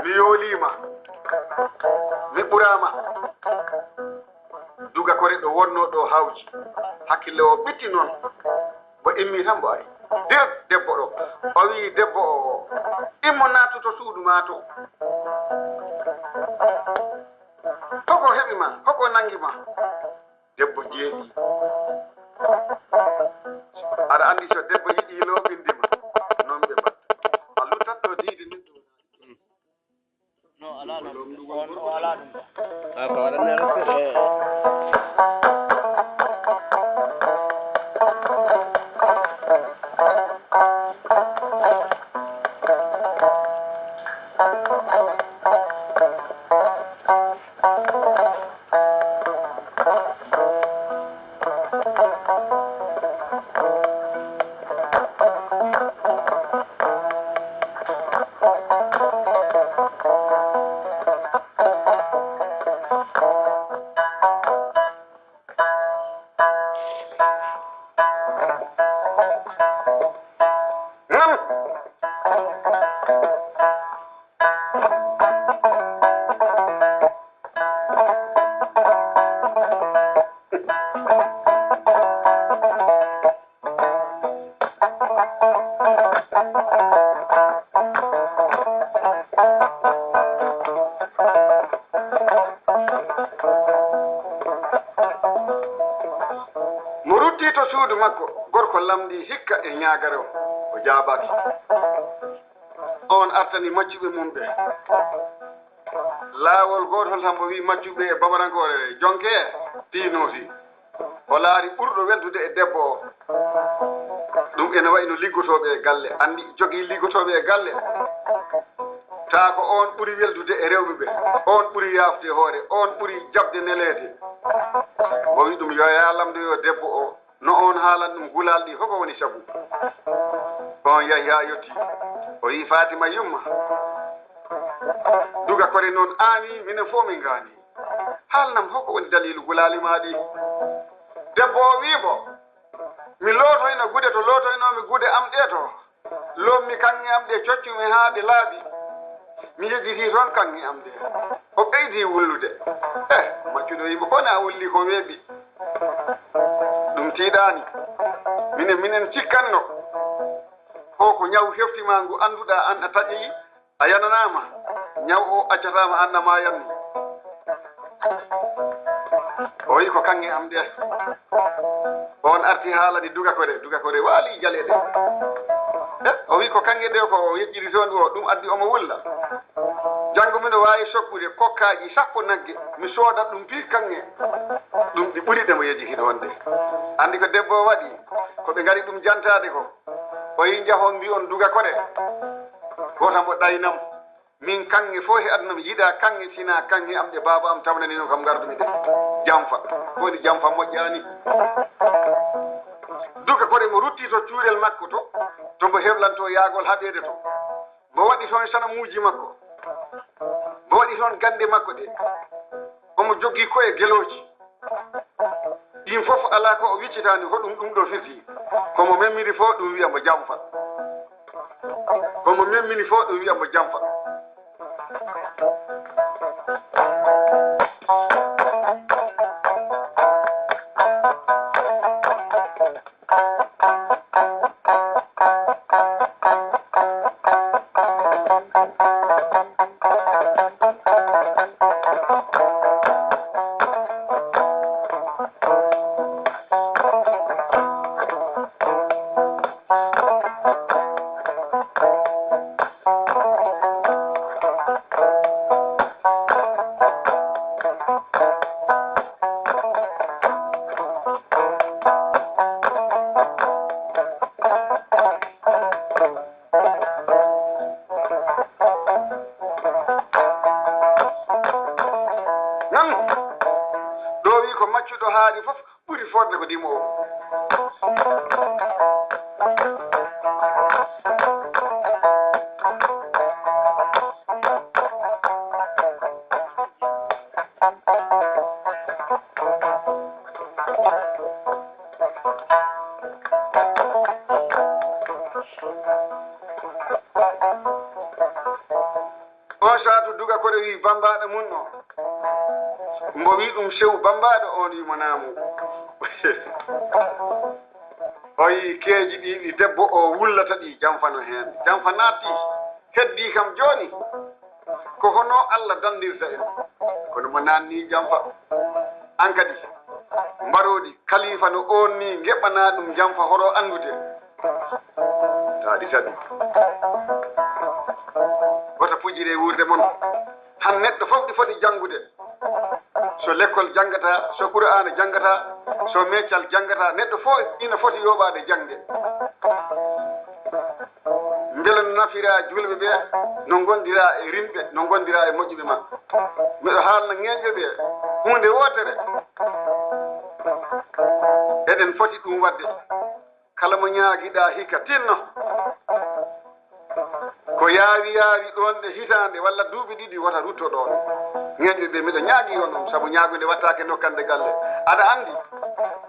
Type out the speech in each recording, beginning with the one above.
mi yoolima mi ɓurama duga kore ɗo wonno ɗo hawji hakkille o ɓitti noon bo immi tan mbo ari dir debbo ɗo o wi debbo o immo nattuto suudu ma to hoko heɓi ma hoko nangi ma debbo jeeɗi aɗa andi so debbo yiɗi loɓindima noon ɓe mbatta a luttat ɗo diidi min ɗum no ala ɗum o ala ɗum ko waɗanne rafire suudu makko gorko lamdi hikka e ñaagare o jaabaki on artani maccuɓe mum ɓe laawol gotol tan mo wi maccuɓe e bamarankore jonke tiinooti o laari ɓurɗo weldude e debbo o ɗum ene wayi no liggotoɓe e galle andi jogii liggotoɓe e galle taa ko on ɓuri weldude e rewɓe ɓe on ɓuri yaafde hoore on ɓuri jabde neleede o wi ɗum yo yaalamdoyo debbo o no on haalan ɗum gulal ɗi hoko woni sabu on yahi ha yetti o yi Fatima yumma duga kore noon aani minen fof min gaani haalnam hoko woni dalilu gulali ma ɗi debbo o wiimo mi lootoyno gude to lootoynomi gude am ɗe to lommi kanŋe am ɗe coccumi haa ɗe laaɓi mi yejjiti toon kanŋe am ɗe o ɓeydi wullude maccuɗo yimɓe kone a wulli ko weeɓi ɗum tiiɗaani minen cikkanno o ko ñaw heftima ngu annduɗa an a taƴoyi a yananama ñaw o accatama anna ma yanni o wi ko kanŋe am ɗe on arti haalani duga kore waali jaleɗe o wi ko kanŋe ɗe ko yejjiri toon o ɗum addi omo wulla janngo miɗo waawi sokkude kokkaaji sappo nagge mi soodat ɗum pi kanŋe ɗum ɗi ɓuri ɗemo yejjitiɗo wonde anndi ko debbo o waɗi ko ɓe ngari ɗum jantaade ko o yi njahon mbi on duga kore goto mbo ɗaynam min kanŋe fof e aduna mi yiɗa kanŋe sina kanŋe am ɗe baaba am tawnani noon kam gardumi de jamfa woni jamfa moƴƴaani duga kore mo rutti to cuurel makko to mbo heɓlanto yaagol haɗede to mbo waɗi toon sanamuuji makko mbo waɗi toon gande makko ɗe omo joggii koye gelooji ɗin fof alaa ko o wiccitaani ko ɗum ɗo firti komo memmiri fof ɗum wiya mbo jamfa komo memmini fof ɗum wiya mbo jamfa maccuɗo haali fof ɓuri forde ko dimo o masatu duga kore wi bambaɗo mun o mbo wi ɗum sew bambaɗo on wimo naamu o yi keeji ɗi debbo o wullata ɗi jamfano heen jamfa naatti heddi kam joni ko hono Allah dandirta en kono mo nanni jamfa an kadi mbaroɗi khalifa no on ni geɓana ɗum jamfa horo andude taɗi tadi woto pujire wurde mon han neɗɗo fof ɗi foti janngude so l'école janggata so qur'ana janggata so meccal janggata neɗɗo fof ina foti yoɓade jangde beele no nafira julɓe ɓe no gondira e rimɓe no gondira e moƴƴuɓe ma miɗo haalna ŋeñɓe ɓe hunde wotere eɗen foti ɗum wadde kala mo ñaaguiɗa hikka tinno ko yaawi ɗon ɗe hitande walla duuɓi ɗiɗi wota rutto ɗon ŋeñɓe ɓe miɗo ñaagui on ɗum saabu ñaagude wattake nokkande galle aɗa andi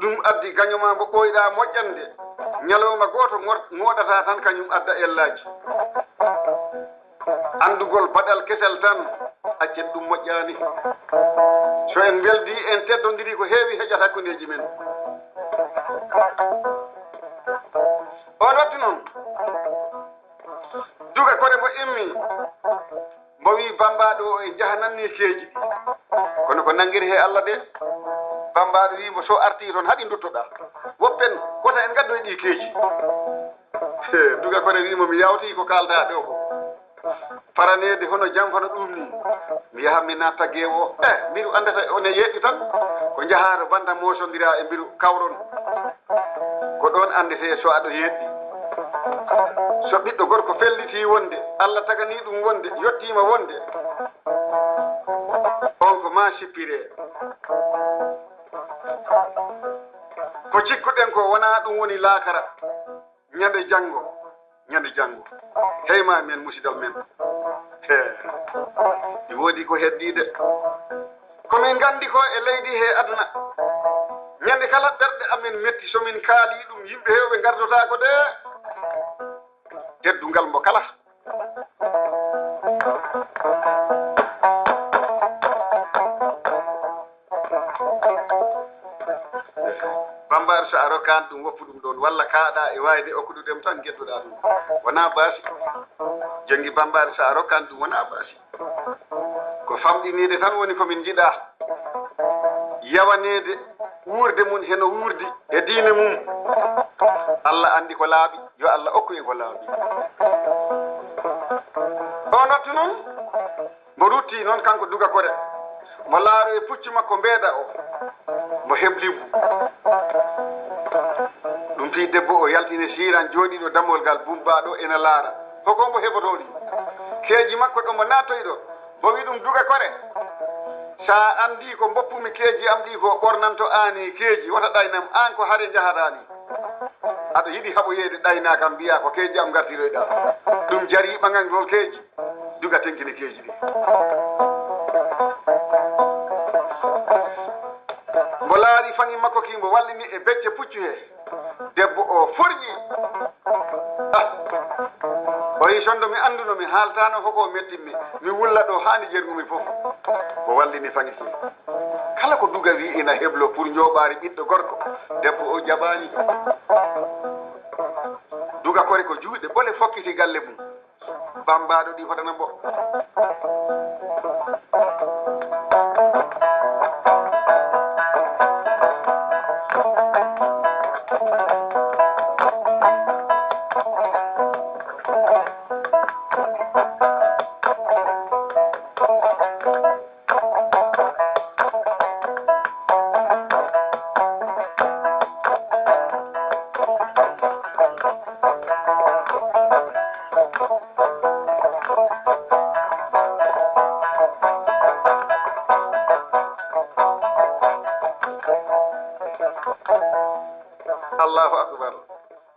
ɗum addi gañoma mo ɓoyɗa moƴƴande ñalawma goto moɗata tan kañum adda ellaji andugol baɗal kesel tan accet ɗum moƴƴani so en weldi en teddodiri ko heewi heƴat hakkudeji men on watti noon duga kore mo immi mbo wi bambaɗo o e jahananni keeji kono ko nangguiri he Allah de bambaɗo wimo so arti toon haɗi duttoɗa woppen wota en gaddoy ɗi keeji duga kore wimo mi yawti ko kalta ɗo ko paranede hono jamfano ɗum ni mi yaha mi natta geewo mbiru andata one yeɗɗi tan ko jaharo banda mosodira e mbiru kawron ko ɗon andete so aɗa yeɗɗi so ɓiɗɗo gorko felliti wonde Allah tagani ɗum wonde yettima wonde on ko ma sippire ko cikkuɗen ko wona ɗum woni laakara ñande janggo heyma men musidal men ɗi woodi ko heddide komin gandi ko e leydi he aduna ñande kala ɓerɗe amen metti somin kaali ɗum yimɓe hewɓe gardotako de teddungal mo kala bambaɗo so a rokkani ɗum woppu ɗum ɗon walla kaaɗa e wayde okkuɗudem tan geddoɗa ɗum wona baasi jongi bambaɗo so a rokkani ɗum wona baasi ko famɗinide tan woni komin jiiɗa yawanede wuurde mum heno wuurdi e diine mum Allah andi ko laaɓi yo Allah okku en ko laaɓi o nottu noon mo rutti noon kanko duga kore mo laaro e puccu makko mbeeɗa o mo heblibu ɗum fi debbo o yaltine siran jooɗiɗo dammol ngal bumbaɗo ena laara hoko mbo heɓotoɗi keeji makko ɗo mo nattoyɗo mo wi ɗum duga kore sa andi ko boppumi keeji am ɗi ko ɓornanto ani keeji wota ɗaynam an ko haare jahatani aɗa yiɗi haɓoyeede ɗayna kam mbiya ko keeji am gartiroyɗa ɗum jari ɓagangol keeji duga tenkine keeji ɗi mo laari fangi makko kimbo wallini e becce puccu he debbo o forƴi o yi sondo mi anduno mi haaltano hoko mettinmi mi wulla ɗo hani jergumi fof o wallini fangi ki kala ko duga wi ina heblo pour joɓari ɓiɗɗo gorko debbo o jaɓani duga kore ko juuɗe ɓole fokkiti galle mum bambaɗo ɗi hoɗana mbo Allahu akbar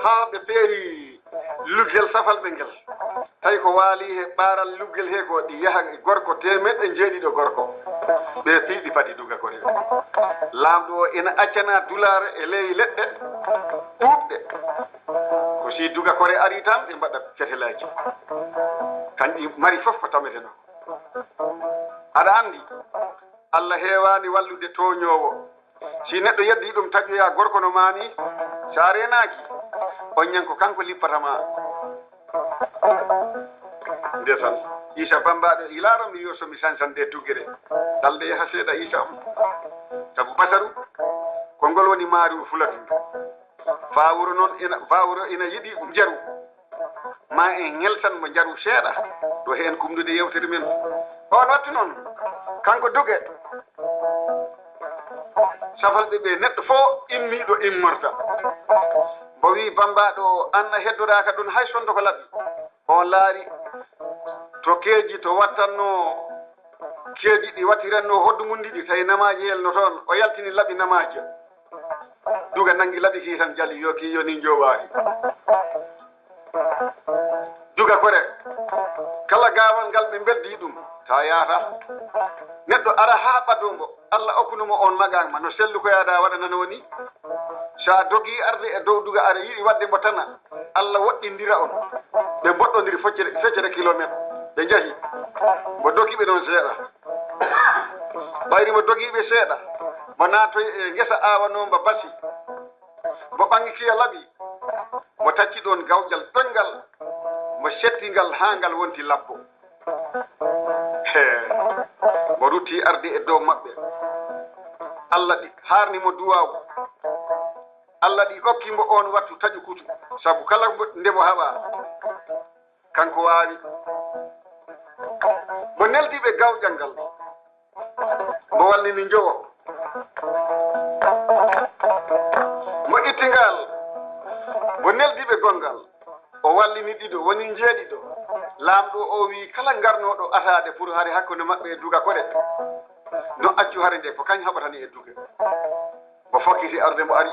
ha ɓe peeri luggel safalɓe ngel tawi ko waali he ɓaaral luggel he ko ɗi yaha gorko temeɗɗe jeeɗiɗo gorko ɓe piiɗi padi duga kore laamɗo o ina accana dulare e ley leɗɗe ɓuuɓɗe ko si duga kore ari tan ɓe mbaɗa fetelaji kanƴi mari fof ko tameteno aɗa andi Allah heewani wallude toñowo si neɗɗo yeddi ɗum taƴoya gorko no mani sa renaki on ñanko kanko lippatama nde tan Isa bambaɗo ilaro mi yo somi sansande tuggere dalde yaha seeɗa Isa am sabu basaru kongol woni maaru fulatu fawru noon fawru ina yiɗi jaru ma en ñeltan mo jaru seeɗa ɗo heen kumdude yewtere men on watti noon kanko duge safalɓe ɓe neɗɗo fo immiɗo immorta mbo wi bambaɗo anna heddoraka ɗum hay sonto ko laɓi on laari to keeji to wattanno keeji ɗi wattiranno hoddu mum ɗiɗi tawi namaji helno toon o yaltini laɓi namaji duga nangi laɓi ki tan jali yo ki yoni jowaari duga kore kala gawal ngal ɓe beddi ɗum ta yaata neɗɗo ara ha ɓadombo Allah okkunumo on magama no sellu ko yaada waɗanano woni sa dogi arde e dow duga ara yiɗi wadde mo tana Allah woɗɗindira on ɓe mboɗɗodiri feccere kilométre ɓe jahi mo dogiɓe ɗon seeɗa ɓayri mo dogiɓe seeɗa mo naatoy e ngesa awano mba basi mo ɓangi kiya laɓi mo tacci ɗon gawƴal ɗongal mo settingal ha ngal wonti labbo mo rutti arde e dow maɓɓe Allah ɗi harnimo duwawu Allah ɗi hokkimo on wattu taƴu kutu sabu kala ndemo haɓa kanko waawi mo neldiɓe gawƴal ngal mo wallini jowo mo ittingal mo neldiɓe gongal o wallini ɗiɗo woni jeeɗiɗo laamɗo o wi kala garnoɗo atade pour hare hakkude maɓɓe e duga koɗe no accu hare nde ko kañ haɓatani e duga mo fokkiti arde mo ari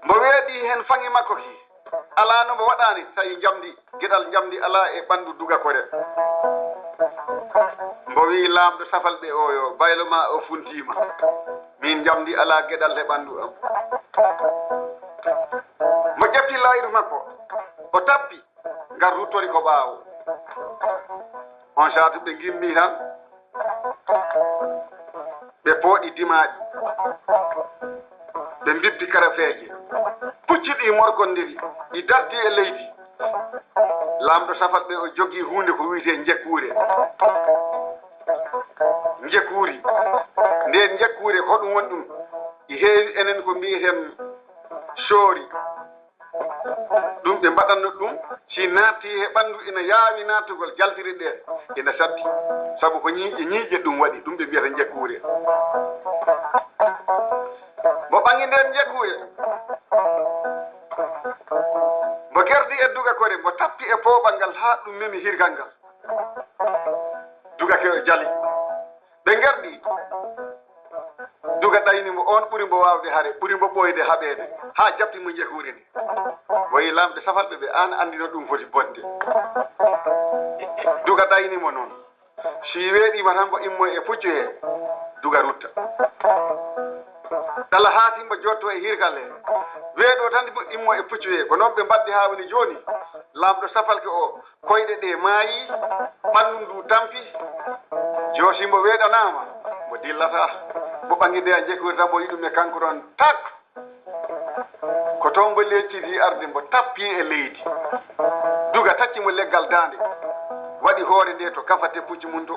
mo weeɗi hen fangi makko ki ala no mo waɗani tawi jamdi gueɗal jamdi ala e ɓandu duga koɗe mbo wi laamɗo safalɓe o yo baylo ma o funtima min jamdi ala gueɗal e ɓandu am mo ƴefti layru makko o tappi ngar ruttori ko ɓaawo on saatu ɓe gimmi tan ɓe pooɗi dimaɗi ɓe mbibbi karafeeje pucciɗi morgondiri ɗi darti e leydi laamɗo safalɓe o jogii hunde ko wiyete jekkuure jekkuuri nden jekkuure hoɗum woni ɗum ɗi heewi enen ko mbiyeten soori ɗum ɓe mbaɗanno ɗum si naatti e ɓanndu ina yaawi naatugol jaltiri ɗe ina saddi sabu ko ñiiƴe ɗum waɗi ɗum ɓe mbiyata jekkuure mo ɓangi nden jekkuure mo gerdi e duga kore mo tappi e pooɓal ngal haa ɗum memi hirgal ngal duga ke jali ɓe gerdi duga ɗayni mo on ɓuri mbo waawde hare ɓuri mbo ɓooyde haɓeede haa jabti mo jekkuure ndi wayi lamɓe safalɓe ɓe an andino ɗum foti bonde duga ɗaynimo noon si weeɗima tan mbo immo e puccu he duga rutta dala haatimbo jotto e hirgal he weeɗo tan mbo immo e puccu he ko noon ɓe mbaddi haa woni jooni lamɗo safalke o koyɗe ɗe maayi ɓanndu ndu tampi joosimbo weeɗanama mo dillata mo ɓangi nde a jekkude tan mbo yiɗum e kanko ɗon tak ko toon mbo lecciti arde mbo tappi e leydi duga taccimo leggal dande waɗi hoore nde to kafate pucci mum to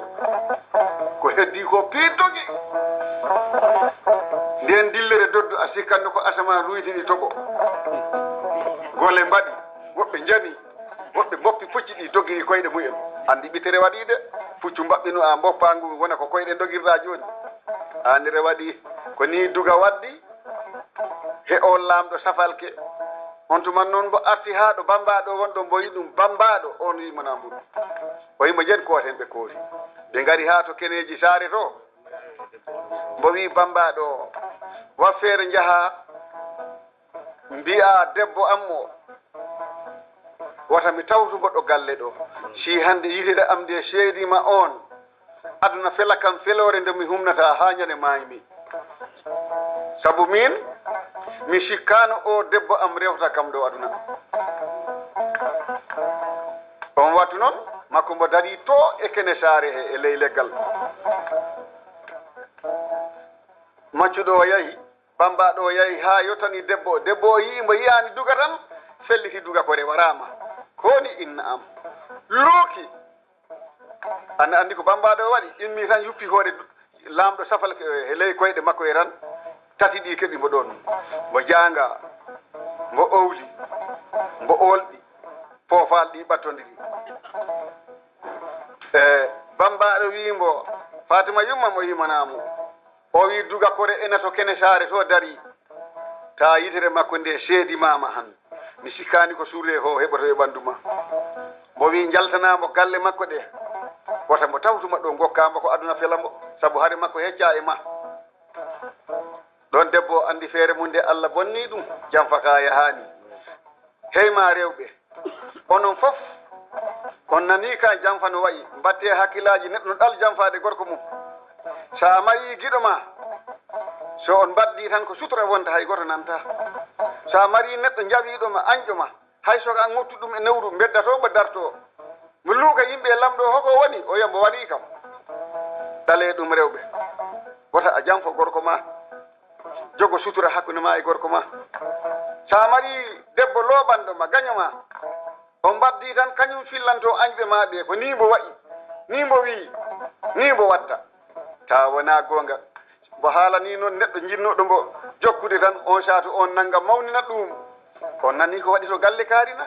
ko heddi ko piidogi nden dillere doddu a sikkanno ko asaman ruytini toɓo gole mbaɗi woɓɓe jani woɓɓe mboppi pucci ɗi dogiri koyɗe mumen andi ɓitere waɗi de puccu mbaɓɓinu a mboppa ngu wona ko koyɗe dogirɗa joni andire waɗi ko ni duga waddi he on laamɗo safalke on tuman noon mbo arti haa ɗo bambaɗo wonɗo mbo yi ɗum bambaɗo on wimana mbuɗum o yimo jen kooten ɓe kooti ɓe ngari haa to keneji saare to mbo wi bambaɗo waffeere jaha mbi'a debbo ammo wata mi tawtu goɗɗo galle ɗo si hande yitede am nde seedima on aduna fela kam felore nde mi humnata haa ñande maymi sabu min mi sikkano o debbo am rewta kam ɗo aduna on wattu noon makko mbo dari to e kene saare he e ley leggal maccuɗo o yahi bambaɗo o yahi ha yottani debbo debbo o yii mbo yiyani duga tan felliti duga kore warama koni inna am looki anda andi ko bambaɗo o waɗi immi tan yuppi hoore lamɗo safal e ley koyɗe makko e tan tati ɗi keɓi mbo ɗon mbo janga mbo owli mbo olɗi poofal ɗi ɓattodiri bambaɗo wimbo Fatima yumma mo yimanamo o wi duga kore ena to kene saare to dari ta yitere makko nde seedi mama han mi sikkani ko suure ho heɓoto e ɓandu ma mo wi jaltanamo galle makko ɗe wota mo tawtuma ɗo gokkamo ko aduna felambo saabu haade makko hecca e ma ɗon debbo andi feere mum nde Allah bonni ɗum janfaka yahani heyma rewɓe onon fof on nani ka janfa no wayi mbatte hakkillaji neɗɗo no ɗal janfade gorko mum sa mari giɗo ma so on mbaddi tan ko sutura wonta hay goto nanta sa mari neɗɗo jawiɗo ma anƴo ma hay soko an ngottu ɗum e newru beddato mbo darto mo luuka yimɓe lamɗo hoko woni o yambo waɗi kam ɗale ɗum rewɓe wota a janfo gorko ma jogo sutura hakkude ma e gorko ma sa mari debbo loɓanɗo ma gaño ma on mbaddi tan kañum fillanto añɓe ma ɓe ko ni mbo waɗi ni mbo wi ni mbo watta ta wona gonga mbo haalani noon neɗɗo jinnoɗo mbo jokkude tan on saatu on nanga mawnina ɗum on nani ko waɗi to galle kaarina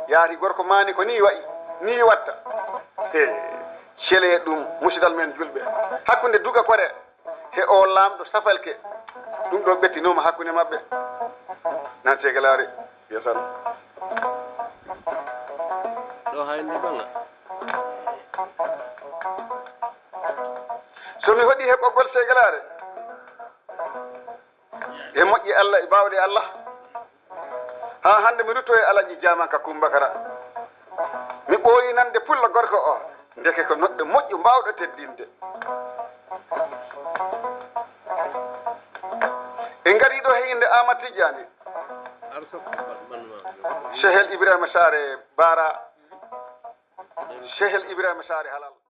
yaati gorko mani ko ni waɗi ni watta cele ɗum musidal men julɓe hakkude duga kore he o lamɗo safalke ɗum ɗo ɓettinoma hakkude mabɓe nan segalare yesan ɗo hayndi banga somi hoɗi he ɓoggol segalare e moƴƴi Allah e bawɗe Allah ha hande mi rutto e alaji jamanka Kumbakara mi ɓooyi nande pulla gorko o ndeke ko noɗɗo moƴƴo mbawɗo teddinde en gari ɗo he inde Amadou Tidiane Cheikhel Ibrahima Sare Bara Cheikhel Ibrahima Sare Halal